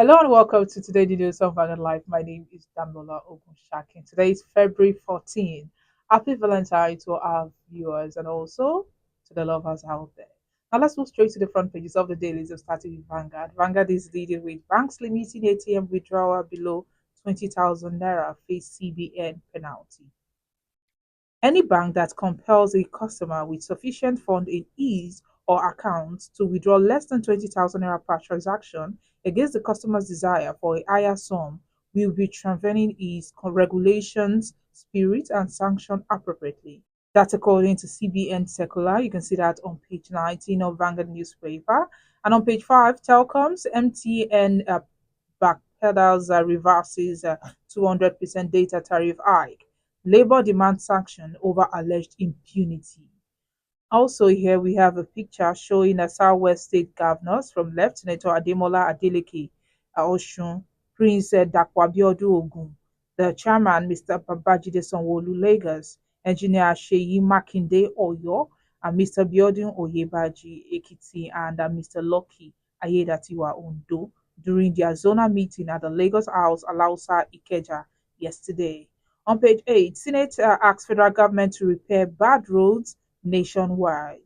Hello and welcome to today's news of Vanguard Life. My name is Damola Ogunshakin. Today is February 14. Happy Valentine to our viewers and also to the lovers out there. Now let's move straight to the front pages of the dailies of starting with Vanguard. Vanguard is leading with banks limiting ATM withdrawal below 20,000 naira face CBN penalty. Any bank that compels a customer with sufficient fund in his or account to withdraw less than 20,000 naira per transaction against the customer's desire for a higher sum will be contravening its regulations, spirit, and sanction appropriately. That's according to CBN Circular. You can see that on page 19 of Vanguard newspaper. And on page 5, Telecoms, MTN backpedals reverses 200% data tariff hike. Labour demand sanction over alleged impunity. Also, here we have a picture showing the Southwest State governors from left, Senator Ademola Adeleke, Oshun, Prince Dapo Abiodun Ogun, the chairman, Mr. Babajide Sanwo-Olu Lagos, Engineer Seyi Makinde Oyo, and Mr. Biodun Oyebaji Ekiti, and Mr. Lucky Ayedatiwa Ondo during their zonal meeting at the Lagos House, Alausa, Ikeja, yesterday. On page 8, Senate asks federal government to repair bad roads nationwide.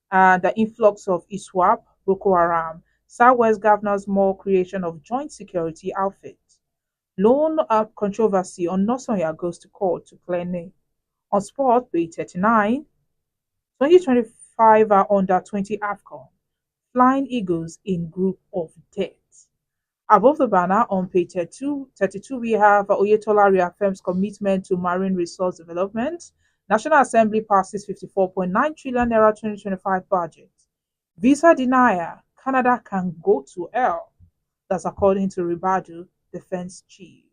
The influx of ISWAP, Boko Haram, Southwest governors more creation of joint security outfit. Loan controversy on Nosonya goes to court to clear name. On sport, page 39, 2025 under 20 AFCON. Flying Eagles in group of death. Above the banner on page 32, we have Oyetola reaffirms commitment to marine resource development. National Assembly passes 54.9 trillion naira 2025 budget. Visa denier, Canada can go to hell. That's according to RIBADU defense chief.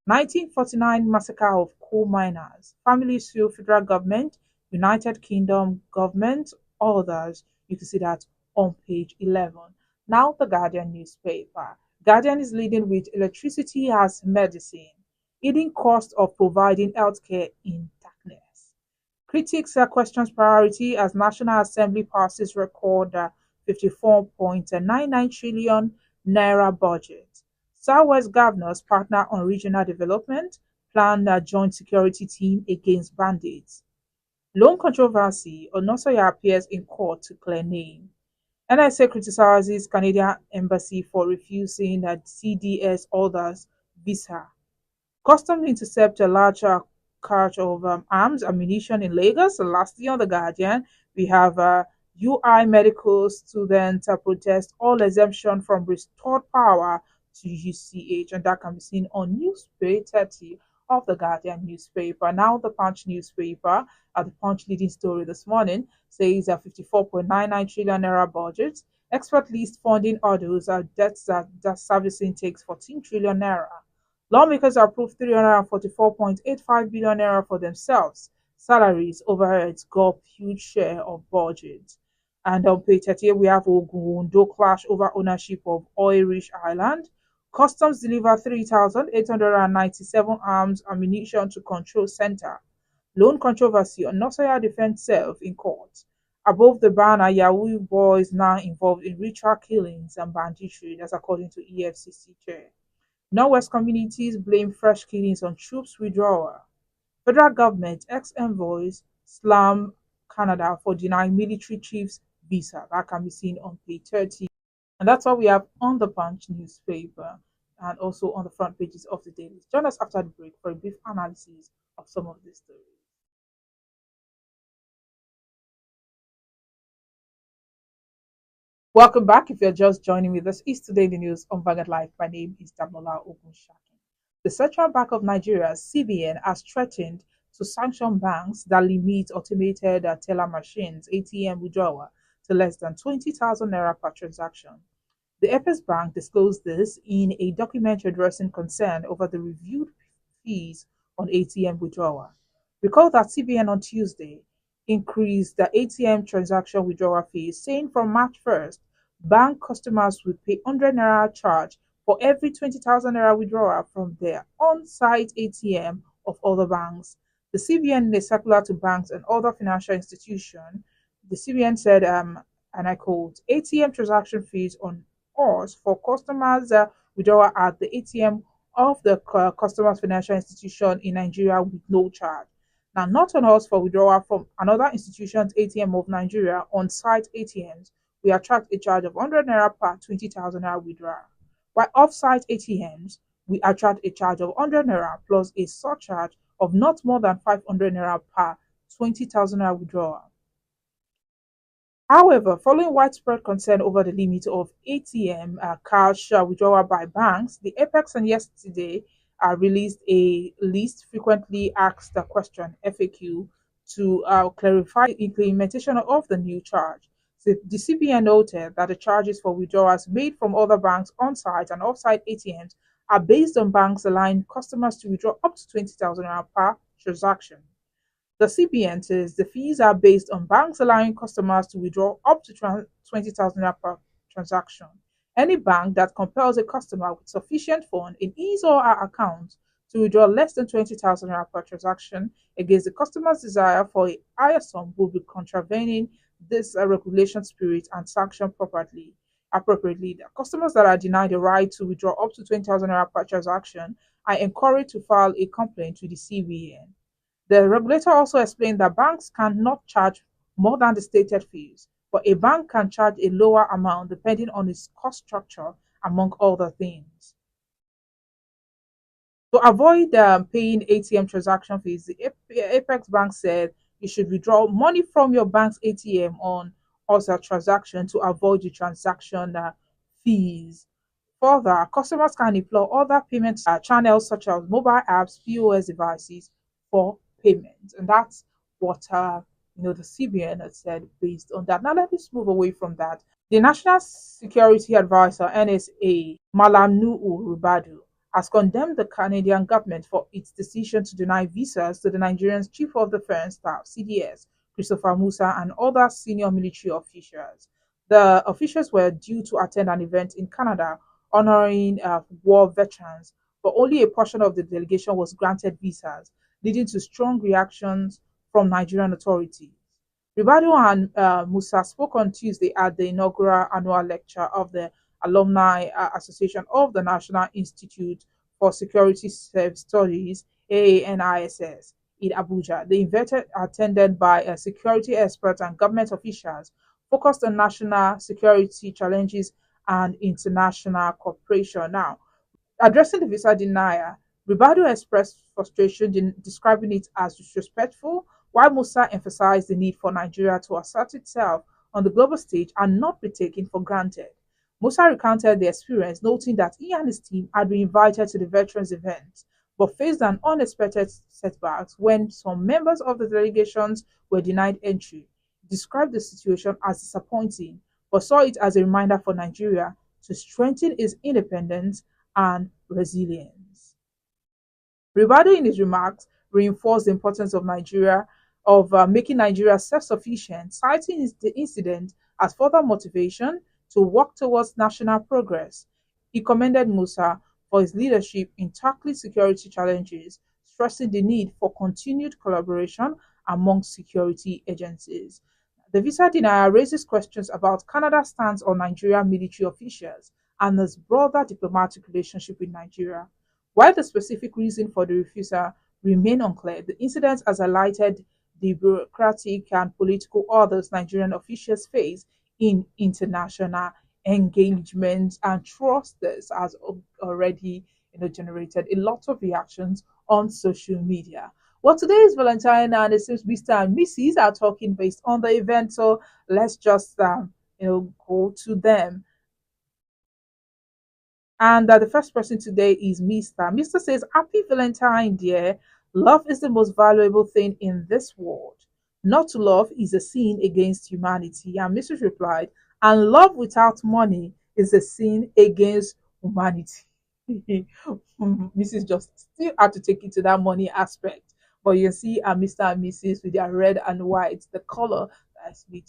1949 massacre of coal miners. Families sue federal government, United Kingdom government, others. You can see that on page 11. Now the Guardian newspaper. Guardian is leading with electricity as medicine, hidden cost of providing healthcare in darkness. Critics questions priority as National Assembly passes record 54.99 trillion naira budget. Southwest governors partner on regional development, plan a joint security team against bandits. Loan controversy, Onosoya appears in court to clear name. NSA criticizes Canadian embassy for refusing CDS orders visa. Customs intercept a larger cache of arms ammunition in Lagos. And lastly, on the Guardian, we have UI medical students protest all exemption from restored power to UCH, and that can be seen on newspaper 30 of the Guardian newspaper. Now, the Punch newspaper, the Punch leading story this morning says a 54.99 trillion naira budget. Expert list funding orders debts that servicing takes 14 trillion naira. Lawmakers approved 344.85 billion naira for themselves. Salaries, overheads, gulp huge share of budget. And on page 38, we have Ogundo clash over ownership of oil-rich island. Customs deliver 3,897 arms ammunition to control center. Loan controversy on Nosoya defense self in court. Above the banner, Yahoo boys now involved in ritual killings and banditry. That's according to EFCC chair. Northwest communities blame fresh killings on troops withdrawal. Federal government ex-envoys slam Canada for denying military chiefs visa. That can be seen on page 30. And that's what we have on the Punch newspaper and also on the front pages of the dailies. Join us after the break for a brief analysis of some of these stories. Welcome back. If you're just joining me, this is Today in the News on Vanguard Life. My name is Damola Ogunshakin. The Central Bank of Nigeria, CBN, has threatened to sanction banks that limit automated teller machines, ATM withdrawal, to less than 20,000 naira per transaction. The Apex Bank disclosed this in a document addressing concern over the reviewed fees on ATM withdrawal. Recall that CBN on Tuesday increased the ATM transaction withdrawal fees, saying from March 1st, bank customers will pay 100 naira charge for every 20,000 naira withdrawal from their on-site ATM of other banks. The CBN in a circular to banks and other financial institutions, the CBN said, and I quote, ATM transaction fees on us for customers withdrawal at the ATM of the customer's financial institution in Nigeria with no charge. Now, not on us for withdrawal from another institution's ATM of Nigeria on site ATMs, we attract a charge of 100 naira per 20,000 naira withdrawal. While off-site ATMs, we attract a charge of 100 naira plus a surcharge of not more than 500 naira per 20,000 naira withdrawal. However, following widespread concern over the limit of ATM cash withdrawal by banks, the Apex and yesterday released a list frequently asked the question (FAQ) to clarify the implementation of the new charge. The CBN noted that the charges for withdrawals made from other banks on-site and off-site ATMs are based on banks allowing customers to withdraw up to 20,000 naira per transaction. The CBN says the fees are based on banks allowing customers to withdraw up to 20,000 naira per transaction. Any bank that compels a customer with sufficient funds in his or her account to withdraw less than 20,000 naira per transaction against the customer's desire for a higher sum will be contravening this regulation spirit and sanctioned appropriately. The customers that are denied the right to withdraw up to 20,000 naira per transaction are encouraged to file a complaint to the CBN. The regulator also explained that banks cannot charge more than the stated fees, but a bank can charge a lower amount depending on its cost structure, among other things. To avoid paying ATM transaction fees, the Apex Bank said you should withdraw money from your bank's ATM on other transaction to avoid the transaction fees. Further, customers can employ other payment channels such as mobile apps, POS devices for payment, and that's what the CBN has said based on that. Now let's move away from that. The National Security Advisor (NSA) Malam Nuhu Ribadu has condemned the Canadian government for its decision to deny visas to the Nigerian Chief of Defence Staff (CDS) Christopher Musa and other senior military officials. The officials were due to attend an event in Canada honoring war veterans, but only a portion of the delegation was granted visas, leading to strong reactions from Nigerian authorities. Ribadu and Musa spoke on Tuesday at the inaugural annual lecture of the Alumni Association of the National Institute for Security Studies (AANISS) in Abuja. The event, attended by security experts and government officials, focused on national security challenges and international cooperation. Now, addressing the visa denial, Ribadu expressed frustration, describing it as disrespectful, while Musa emphasized the need for Nigeria to assert itself on the global stage and not be taken for granted. Musa recounted the experience, noting that he and his team had been invited to the veterans event, but faced an unexpected setback when some members of the delegations were denied entry. He described the situation as disappointing, but saw it as a reminder for Nigeria to strengthen its independence and resilience. Ribadu, in his remarks, reinforced the importance of making Nigeria self-sufficient, citing the incident as further motivation to work towards national progress. He commended Musa for his leadership in tackling security challenges, stressing the need for continued collaboration among security agencies. The visa denial raises questions about Canada's stance on Nigerian military officials and its broader diplomatic relationship with Nigeria. While the specific reason for the refusal remain unclear, the incident has highlighted the bureaucratic and political hurdles Nigerian officials face in international engagement, and trust this has already generated a lot of reactions on social media. Well, today is Valentine, and it seems Mr. and Mrs. are talking based on the event, so let's just go to them. And the first person today is Mr. Mr. says, Happy Valentine, dear. Love is the most valuable thing in this world. Not to love is a sin against humanity. And Mrs. replied, and love without money is a sin against humanity. Mrs. just still had to take it to that money aspect. But you see Mr. and Mrs. with their red and white, the color that's made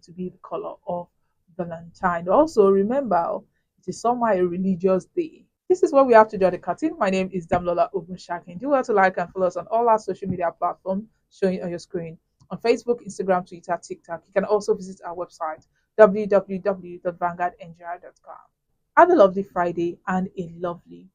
to be the color of Valentine. Also, remember, it is somehow a religious day. This is what we have to do at the cartoon. My name is Damlola Ogunshakin. Do well to like and follow us on all our social media platforms showing on your screen. On Facebook, Instagram, Twitter, TikTok. You can also visit our website, www.vanguardngi.com. Have a lovely Friday and a lovely